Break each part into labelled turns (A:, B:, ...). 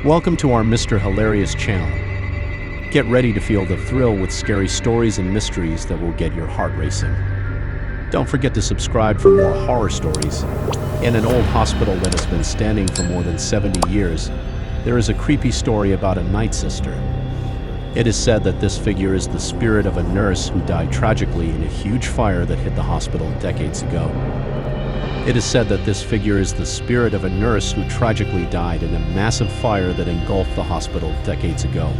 A: Welcome to our Mr. Hilarious channel. Get ready to feel the thrill with scary stories and mysteries that will get your heart racing. Don't forget to subscribe for more horror stories. In an old hospital that has been standing for more than 70 years, there is a creepy story about a night sister. It is said that this figure is the spirit of a nurse who died tragically in a huge fire that hit the hospital decades ago. It is said that this figure is the spirit of a nurse who tragically died in a massive fire that engulfed the hospital decades ago.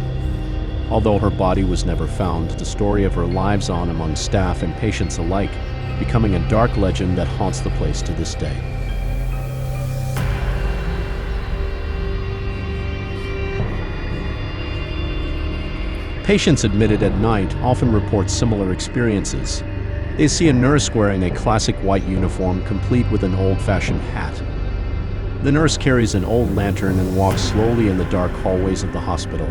A: Although her body was never found, the story of her lives on among staff and patients alike, becoming a dark legend that haunts the place to this day. Patients admitted at night often report similar experiences. They see a nurse wearing a classic white uniform complete with an old-fashioned hat. The nurse carries an old lantern and walks slowly in the dark hallways of the hospital.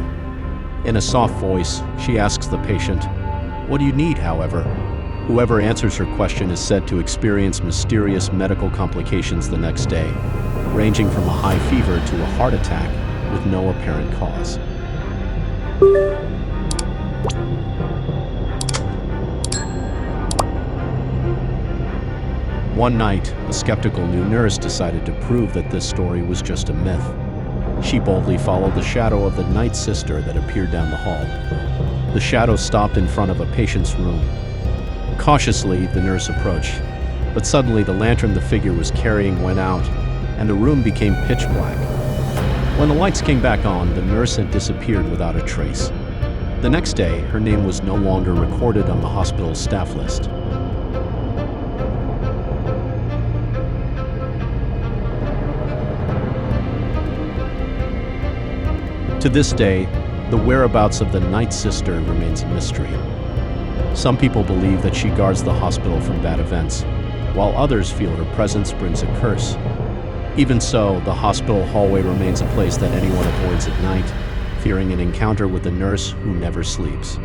A: In a soft voice, she asks the patient, "What do you need, however?" Whoever answers her question is said to experience mysterious medical complications the next day, ranging from a high fever to a heart attack with no apparent cause. One night, a skeptical new nurse decided to prove that this story was just a myth. She boldly followed the shadow of the night sister that appeared down the hall. The shadow stopped in front of a patient's room. Cautiously, the nurse approached, but suddenly the lantern the figure was carrying went out, and the room became pitch black. When the lights came back on, the nurse had disappeared without a trace. The next day, her name was no longer recorded on the hospital's staff list. To this day, the whereabouts of the night sister remains a mystery. Some people believe that she guards the hospital from bad events, while others feel her presence brings a curse. Even so, the hospital hallway remains a place that anyone avoids at night, fearing an encounter with a nurse who never sleeps.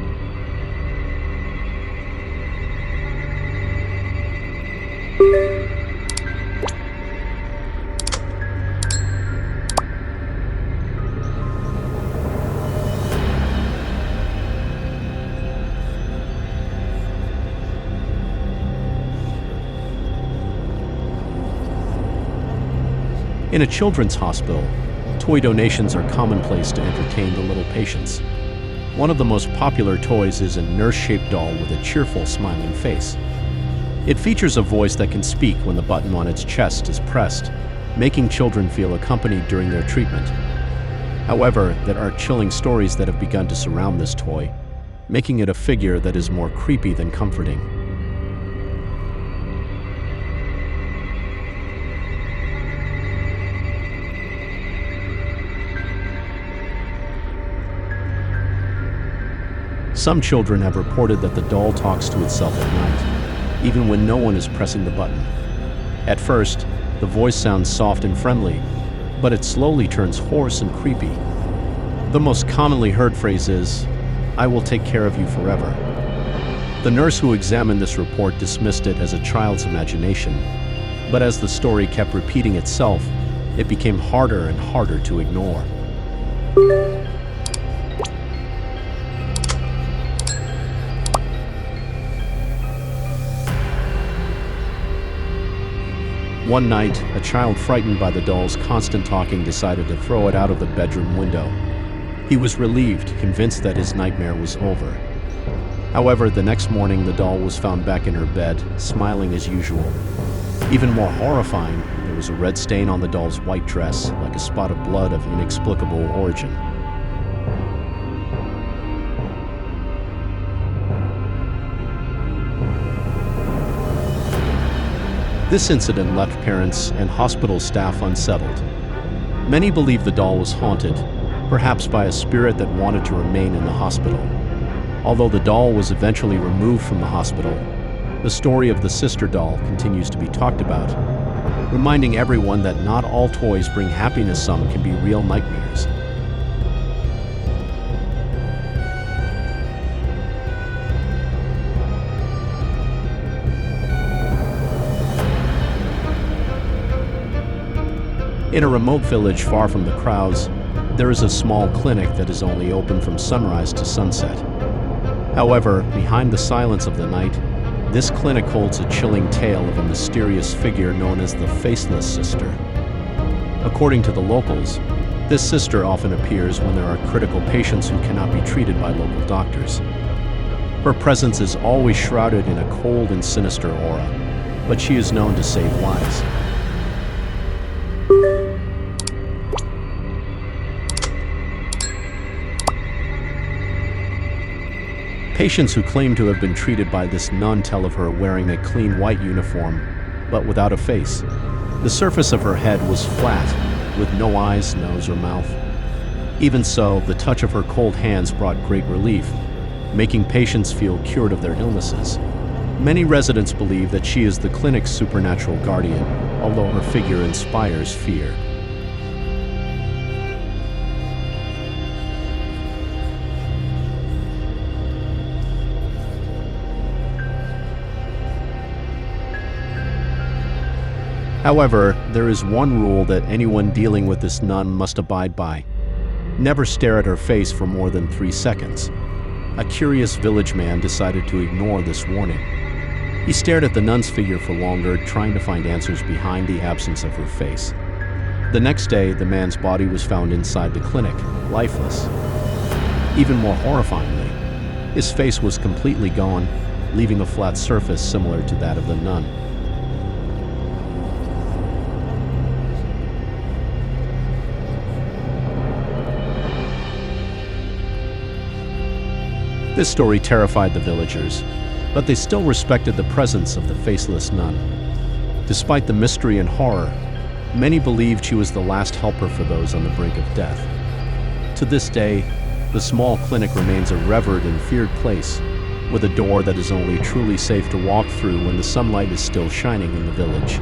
A: In a children's hospital, toy donations are commonplace to entertain the little patients. One of the most popular toys is a nurse-shaped doll with a cheerful, smiling face. It features a voice that can speak when the button on its chest is pressed, making children feel accompanied during their treatment. However, there are chilling stories that have begun to surround this toy, making it a figure that is more creepy than comforting. Some children have reported that the doll talks to itself at night, even when no one is pressing the button. At first, the voice sounds soft and friendly, but it slowly turns hoarse and creepy. The most commonly heard phrase is, "I will take care of you forever." The nurse who examined this report dismissed it as a child's imagination, but as the story kept repeating itself, it became harder and harder to ignore. One night, a child frightened by the doll's constant talking decided to throw it out of the bedroom window. He was relieved, convinced that his nightmare was over. However, the next morning the doll was found back in her bed, smiling as usual. Even more horrifying, there was a red stain on the doll's white dress, like a spot of blood of inexplicable origin. This incident left parents and hospital staff unsettled. Many believe the doll was haunted, perhaps by a spirit that wanted to remain in the hospital. Although the doll was eventually removed from the hospital, the story of the sister doll continues to be talked about, reminding everyone that not all toys bring happiness. Some can be real nightmares. In a remote village far from the crowds, there is a small clinic that is only open from sunrise to sunset. However, behind the silence of the night, this clinic holds a chilling tale of a mysterious figure known as the Faceless Sister. According to the locals, this sister often appears when there are critical patients who cannot be treated by local doctors. Her presence is always shrouded in a cold and sinister aura, but she is known to save lives. Patients who claim to have been treated by this nun tell of her wearing a clean white uniform, but without a face. The surface of her head was flat, with no eyes, nose, or mouth. Even so, the touch of her cold hands brought great relief, making patients feel cured of their illnesses. Many residents believe that she is the clinic's supernatural guardian, although her figure inspires fear. However, there is one rule that anyone dealing with this nun must abide by. Never stare at her face for more than 3 seconds. A curious village man decided to ignore this warning. He stared at the nun's figure for longer, trying to find answers behind the absence of her face. The next day, the man's body was found inside the clinic, lifeless. Even more horrifyingly, his face was completely gone, leaving a flat surface similar to that of the nun. This story terrified the villagers, but they still respected the presence of the faceless nun. Despite the mystery and horror, many believed she was the last helper for those on the brink of death. To this day, the small clinic remains a revered and feared place, with a door that is only truly safe to walk through when the sunlight is still shining in the village.